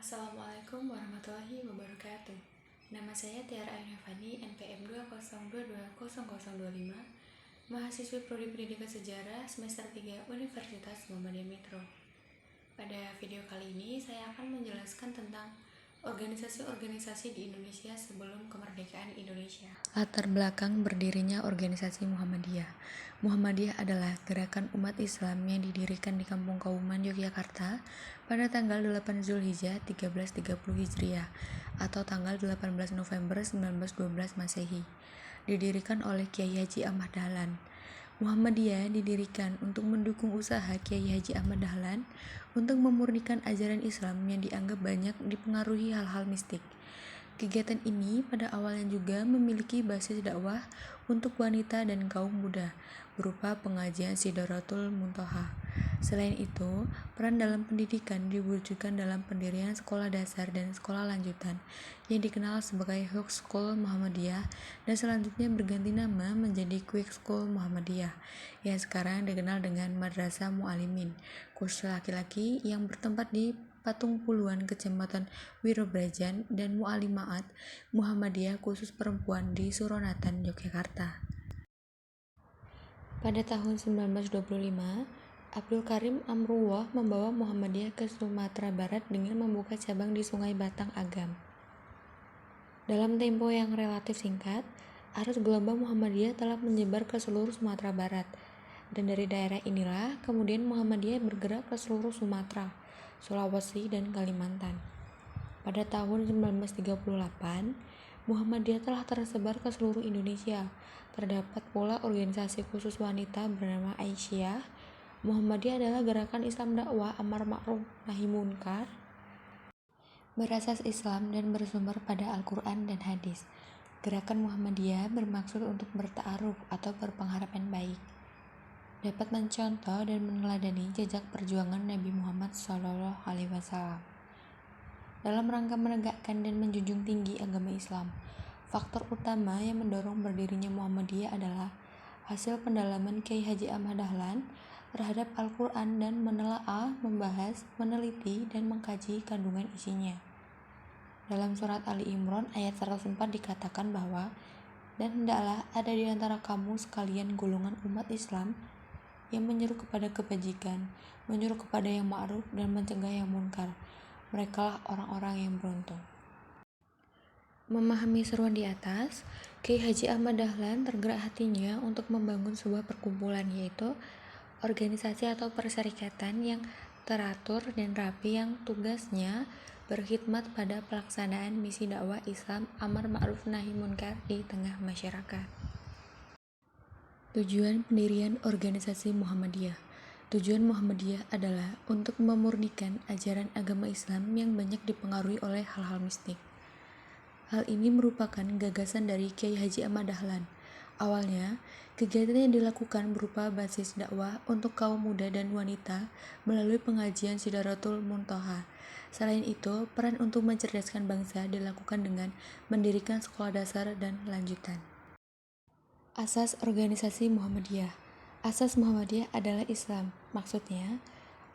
Assalamualaikum warahmatullahi wabarakatuh. Nama saya Tiara Ainafani, NPM 202200025, mahasiswi Prodi Pendidikan Sejarah semester 3 Universitas Muhammadiyah Metro. Pada video kali ini saya akan menjelaskan tentang organisasi-organisasi di Indonesia sebelum kemerdekaan Indonesia. Latar belakang berdirinya organisasi Muhammadiyah. Muhammadiyah adalah gerakan umat Islam yang didirikan di Kampung Kauman, Yogyakarta pada tanggal 8 Zulhijjah 1330 Hijriah atau tanggal 18 November 1912 Masehi. Didirikan oleh Kiai Haji Ahmad Dahlan. Muhammadiyah didirikan untuk mendukung usaha Kiai Haji Ahmad Dahlan untuk memurnikan ajaran Islam yang dianggap banyak dipengaruhi hal-hal mistik. Kegiatan ini pada awalnya juga memiliki basis dakwah untuk wanita dan kaum muda berupa pengajian Sidratul Muntaha. Selain itu, peran dalam pendidikan diwujudkan dalam pendirian sekolah dasar dan sekolah lanjutan yang dikenal sebagai Hook School Muhammadiyah dan selanjutnya berganti nama menjadi Quick School Muhammadiyah yang sekarang dikenal dengan Madrasah Mu'alimin khusus laki-laki yang bertempat di Patung Puluhan, Kecamatan Wirobrajan, dan Mu'alimaat Muhammadiyah khusus perempuan di Suronatan, Yogyakarta. Pada tahun 1925, Abdul Karim Amruwah membawa Muhammadiyah ke Sumatera Barat dengan membuka cabang di Sungai Batang Agam. Dalam tempo yang relatif singkat, arus gelombang Muhammadiyah telah menyebar ke seluruh Sumatera Barat, dan dari daerah inilah kemudian Muhammadiyah bergerak ke seluruh Sumatera, Sulawesi, dan Kalimantan. Pada tahun 1938, Muhammadiyah telah tersebar ke seluruh Indonesia. Terdapat pula organisasi khusus wanita bernama Aisyah. Muhammadiyah adalah gerakan Islam dakwah amar ma'ruf nahi munkar berasas Islam dan bersumber pada Al-Quran dan hadis. Gerakan Muhammadiyah bermaksud untuk berta'aruf atau berpengharapan baik, dapat mencontoh dan meneladani jejak perjuangan Nabi Muhammad SAW dalam rangka menegakkan dan menjunjung tinggi agama Islam. Faktor utama yang mendorong berdirinya Muhammadiyah adalah hasil pendalaman Kiai Haji Ahmad Dahlan terhadap Al-Quran dan menelaah, membahas, meneliti, dan mengkaji kandungan isinya. Dalam surat Ali Imran ayat 104 dikatakan bahwa, dan hendaklah ada di antara kamu sekalian golongan umat Islam yang menyeru kepada kebajikan, menyuruh kepada yang ma'ruf, dan mencegah yang munkar. Merekalah orang-orang yang beruntung. Memahami seruan di atas, Kiai Haji Ahmad Dahlan tergerak hatinya untuk membangun sebuah perkumpulan, yaitu organisasi atau perserikatan yang teratur dan rapi yang tugasnya berkhidmat pada pelaksanaan misi dakwah Islam amar ma'ruf nahi munkar di tengah masyarakat. Tujuan pendirian organisasi Muhammadiyah. Tujuan Muhammadiyah adalah untuk memurnikan ajaran agama Islam yang banyak dipengaruhi oleh hal-hal mistik. Hal ini merupakan gagasan dari Kiai Haji Ahmad Dahlan. Awalnya, kegiatan yang dilakukan berupa basis dakwah untuk kaum muda dan wanita melalui pengajian Sidratul Muntaha. Selain itu, peran untuk mencerdaskan bangsa dilakukan dengan mendirikan sekolah dasar dan lanjutan. Asas organisasi Muhammadiyah. Asas Muhammadiyah adalah Islam. Maksudnya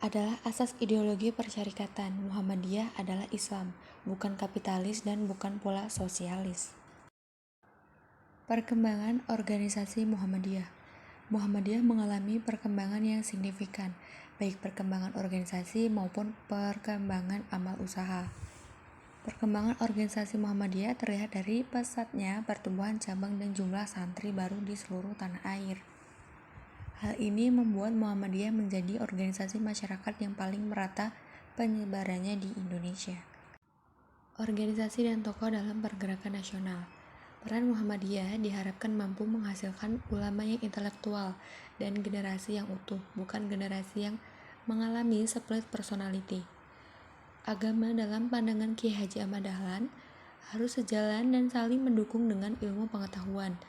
adalah asas ideologi persyarikatan. Muhammadiyah adalah Islam, bukan kapitalis dan bukan pula sosialis. Perkembangan organisasi Muhammadiyah. Muhammadiyah mengalami perkembangan yang signifikan, baik perkembangan organisasi maupun perkembangan amal usaha. Perkembangan organisasi Muhammadiyah terlihat dari pesatnya pertumbuhan cabang dan jumlah santri baru di seluruh tanah air. Hal ini membuat Muhammadiyah menjadi organisasi masyarakat yang paling merata penyebarannya di Indonesia. Organisasi dan tokoh dalam pergerakan nasional. Peran Muhammadiyah diharapkan mampu menghasilkan ulama yang intelektual dan generasi yang utuh, bukan generasi yang mengalami split personality. Agama dalam pandangan Kiai Haji Ahmad Dahlan harus sejalan dan saling mendukung dengan ilmu pengetahuan.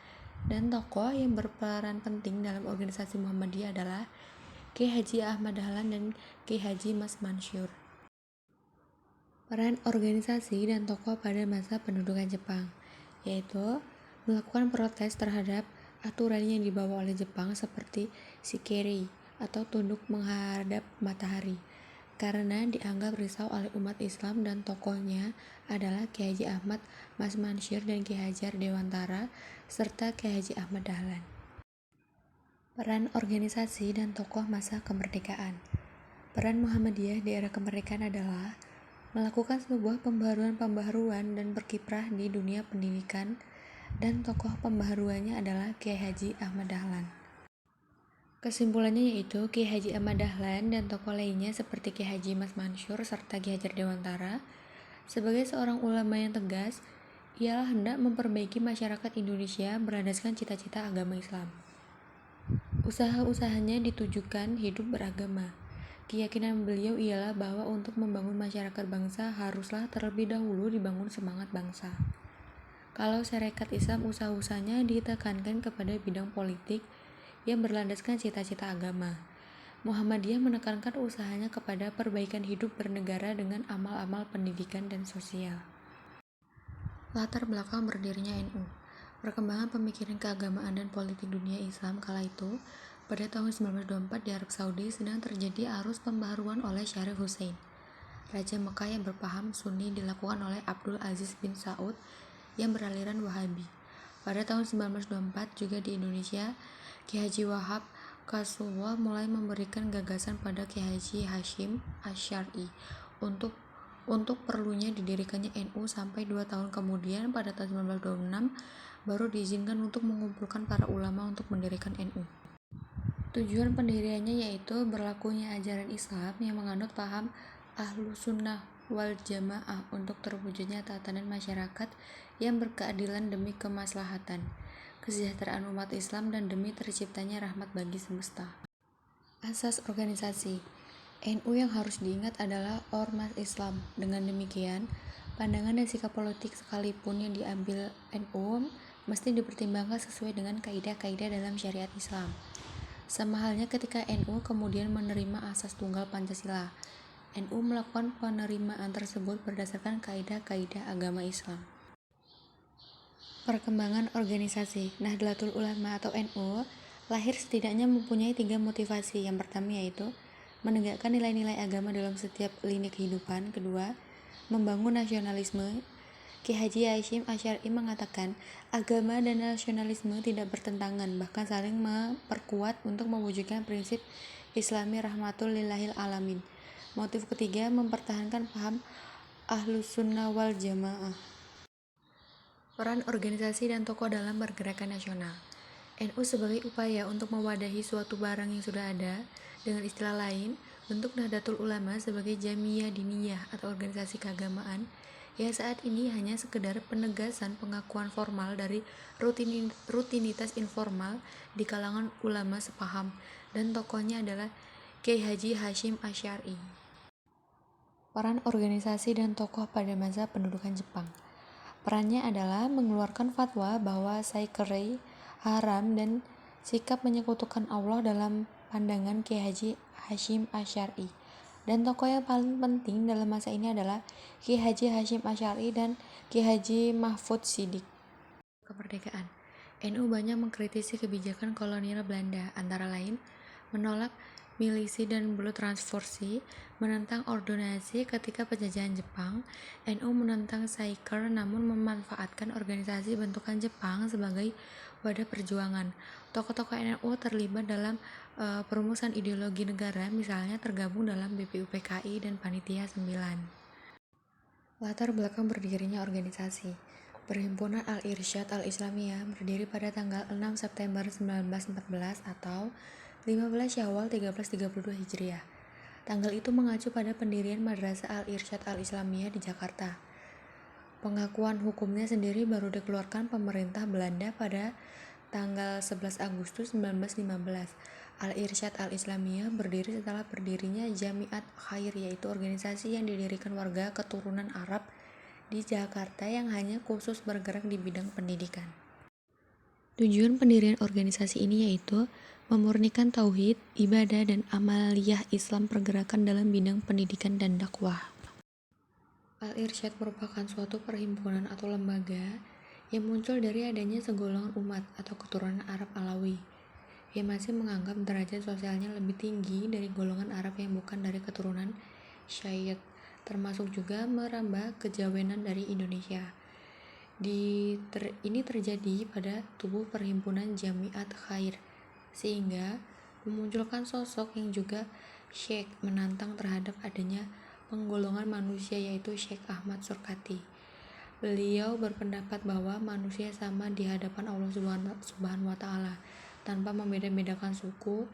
Dan tokoh yang berperan penting dalam organisasi Muhammadiyah adalah Kiai Haji Ahmad Dahlan dan Kiai Haji Mas Mansur. Peran organisasi dan tokoh pada masa pendudukan Jepang, yaitu melakukan protes terhadap aturan yang dibawa oleh Jepang seperti shikiri atau tunduk menghadap matahari. karena dianggap risau oleh umat Islam dan tokohnya adalah Kiai Haji Ahmad Mas Mansyur dan Ki Hajar Dewantara serta Kiai Haji Ahmad Dahlan. Peran organisasi dan tokoh masa kemerdekaan. Peran Muhammadiyah di era kemerdekaan adalah melakukan sebuah pembaharuan dan berkiprah di dunia pendidikan, dan tokoh pembaharuannya adalah Kiai Haji Ahmad Dahlan. Kesimpulannya yaitu Kiai Haji Ahmad Dahlan dan tokoh lainnya seperti Kiai Haji Mas Mansyur serta Ki Hajar Dewantara sebagai seorang ulama yang tegas, ialah hendak memperbaiki masyarakat Indonesia berlandaskan cita-cita agama Islam. Usaha-usahanya ditujukan hidup beragama. Keyakinan beliau ialah bahwa untuk membangun masyarakat bangsa haruslah terlebih dahulu dibangun semangat bangsa. Kalau Syarikat Islam usaha-usahanya ditekankan kepada bidang politik yang berlandaskan cita-cita agama. Muhammadiyah menekankan usahanya kepada perbaikan hidup bernegara dengan amal-amal pendidikan dan sosial. Latar belakang berdirinya NU. Perkembangan pemikiran keagamaan dan politik dunia Islam kala itu, pada tahun 1924 di Arab Saudi sedang terjadi arus pembaharuan oleh Syarif Hussein, Raja Mekah yang berpaham Sunni, dilakukan oleh Abdul Aziz bin Saud yang beraliran Wahabi. Pada tahun 1924 juga di Indonesia, Ki Haji Wahab Kasuwah mulai memberikan gagasan pada Ki Haji Hashim Asy'ari untuk perlunya didirikannya NU sampai 2 tahun kemudian pada tahun 1926 baru diizinkan untuk mengumpulkan para ulama untuk mendirikan NU. Tujuan pendiriannya yaitu berlakunya ajaran Islam yang menganut paham Ahlussunnah wal Jamaah untuk terwujudnya tatanan masyarakat yang berkeadilan demi kemaslahatan, kesejahteraan umat Islam dan demi terciptanya rahmat bagi semesta. Asas organisasi NU yang harus diingat adalah ormas Islam. Dengan demikian, pandangan dan sikap politik sekalipun yang diambil NU mesti dipertimbangkan sesuai dengan kaidah-kaidah dalam syariat Islam. Sama halnya ketika NU kemudian menerima asas tunggal Pancasila, NU melakukan penerimaan tersebut berdasarkan kaidah-kaidah agama Islam. Perkembangan organisasi Nahdlatul Ulama atau NU lahir setidaknya mempunyai 3 motivasi. Yang pertama yaitu menegakkan nilai-nilai agama dalam setiap lini kehidupan. Kedua, membangun nasionalisme. Ki Haji Hashim Asy'ari mengatakan, agama dan nasionalisme tidak bertentangan, bahkan saling memperkuat untuk mewujudkan prinsip Islami rahmatul lillahil alamin. Motif ketiga, mempertahankan paham Ahlussunnah wal Jamaah. Peran organisasi dan tokoh dalam pergerakan nasional. NU sebagai upaya untuk mewadahi suatu barang yang sudah ada, dengan istilah lain, bentuk Nahdlatul Ulama sebagai Jamiyah Diniyah atau organisasi keagamaan yang saat ini hanya sekedar penegasan pengakuan formal dari rutinitas informal di kalangan ulama sepaham, dan tokohnya adalah Kiai Haji Hashim Asy'ari. Peran organisasi dan tokoh pada masa pendudukan Jepang. Perannya adalah mengeluarkan fatwa bahwa saikerei haram dan sikap menyekutukan Allah dalam pandangan Kiai Haji Hashim Asy'ari. Dan tokoh yang paling penting dalam masa ini adalah Ki Haji Hashim Asy'ari dan Ki Haji Mahfud Sidik. Kemerdekaan. NU banyak mengkritisi kebijakan kolonial Belanda, antara lain menolak milisi dan blood transfusi, menentang ordonasi ketika penjajahan Jepang. NU menentang Saiker namun memanfaatkan organisasi bentukan Jepang sebagai wadah perjuangan. Tokoh-tokoh NU terlibat dalam perumusan ideologi negara, misalnya tergabung dalam BPUPKI dan Panitia 9. Latar belakang berdirinya organisasi. Perhimpunan Al-Irsyad Al-Islamiyah berdiri pada tanggal 6 September 1914 atau 15 Syawal 1332 Hijriah. Tanggal itu mengacu pada pendirian Madrasah Al-Irsyad Al-Islamiyah di Jakarta. Pengakuan hukumnya sendiri baru dikeluarkan pemerintah Belanda pada tanggal 11 Agustus 1915. Al-Irsyad Al-Islamiyah berdiri setelah berdirinya Jamiat Khair, yaitu organisasi yang didirikan warga keturunan Arab di Jakarta yang hanya khusus bergerak di bidang pendidikan. Tujuan pendirian organisasi ini yaitu memurnikan tauhid, ibadah, dan amaliyah Islam pergerakan dalam bidang pendidikan dan dakwah. Al-Irsyad merupakan suatu perhimpunan atau lembaga yang muncul dari adanya segolongan umat atau keturunan Arab Alawi yang masih menganggap derajat sosialnya lebih tinggi dari golongan Arab yang bukan dari keturunan Syai'iyah, termasuk juga merambah kejawenan dari Indonesia. Ini terjadi pada tubuh perhimpunan Jamiat Khair, sehingga memunculkan sosok yang juga syekh menantang terhadap adanya penggolongan manusia, yaitu Syekh Ahmad Surkati. Beliau berpendapat bahwa manusia sama di hadapan Allah Subhanahu wa Ta'ala, tanpa membeda-bedakan suku,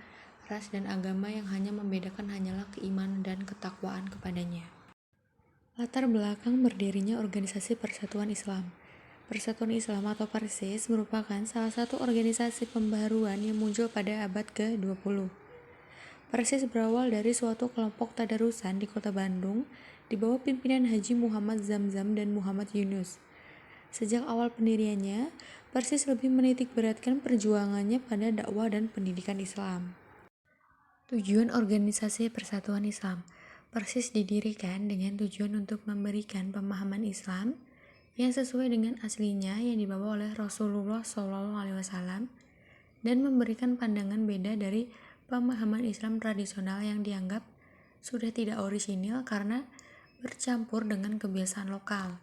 ras, dan agama. Yang hanya membedakan hanyalah keimanan dan ketakwaan kepadanya. Latar belakang berdirinya Organisasi Persatuan Islam. Persatuan Islam atau Persis merupakan salah satu organisasi pembaharuan yang muncul pada abad ke-20. Persis berawal dari suatu kelompok tadarusan di kota Bandung di bawah pimpinan Haji Muhammad Zamzam dan Muhammad Yunus. Sejak awal pendiriannya, Persis lebih menitik beratkan perjuangannya pada dakwah dan pendidikan Islam. Tujuan Organisasi Persatuan Islam. Persis didirikan dengan tujuan untuk memberikan pemahaman Islam yang sesuai dengan aslinya yang dibawa oleh Rasulullah SAW dan memberikan pandangan beda dari pemahaman Islam tradisional yang dianggap sudah tidak orisinil karena bercampur dengan kebiasaan lokal.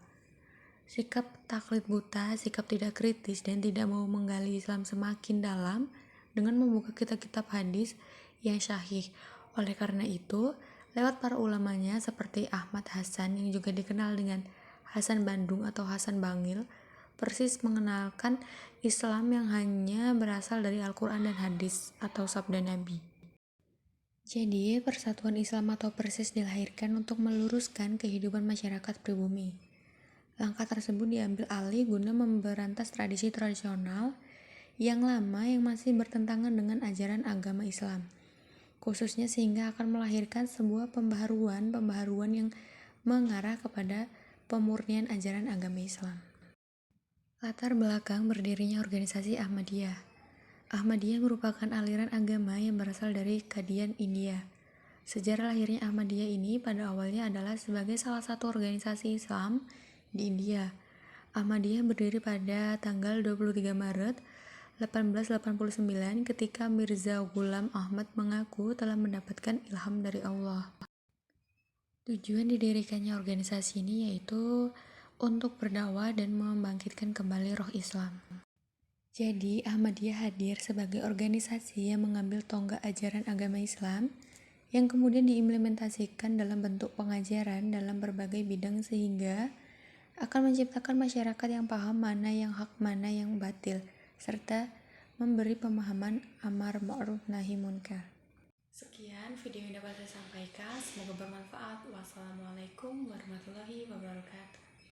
Sikap taklid buta, sikap tidak kritis, dan tidak mau menggali Islam semakin dalam dengan membuka kitab-kitab hadis yang syahih. Oleh karena itu, lewat para ulamanya seperti Ahmad Hasan yang juga dikenal dengan Hasan Bandung atau Hasan Bangil, Persis mengenalkan Islam yang hanya berasal dari Al-Quran dan hadis atau sabda Nabi. Jadi, Persatuan Islam atau Persis dilahirkan untuk meluruskan kehidupan masyarakat pribumi. Langkah tersebut diambil alih guna memberantas tradisi tradisional yang lama yang masih bertentangan dengan ajaran agama Islam, khususnya sehingga akan melahirkan sebuah pembaharuan yang mengarah kepada pemurnian ajaran agama Islam. Latar belakang berdirinya organisasi Ahmadiyah. Ahmadiyah merupakan aliran agama yang berasal dari Kadian, India. Sejarah lahirnya Ahmadiyah ini pada awalnya adalah sebagai salah satu organisasi Islam di India. Ahmadiyah berdiri pada tanggal 23 Maret 1889 ketika Mirza Ghulam Ahmad mengaku telah mendapatkan ilham dari Allah. Tujuan didirikannya organisasi ini yaitu untuk berdakwah dan membangkitkan kembali roh Islam. Jadi, Ahmadiyah hadir sebagai organisasi yang mengambil tonggak ajaran agama Islam yang kemudian diimplementasikan dalam bentuk pengajaran dalam berbagai bidang sehingga akan menciptakan masyarakat yang paham mana yang hak, mana yang batil, serta memberi pemahaman amar ma'ruf nahi munkar. Sekian video yang dapat saya sampaikan, semoga bermanfaat. Wassalamualaikum warahmatullahi wabarakatuh.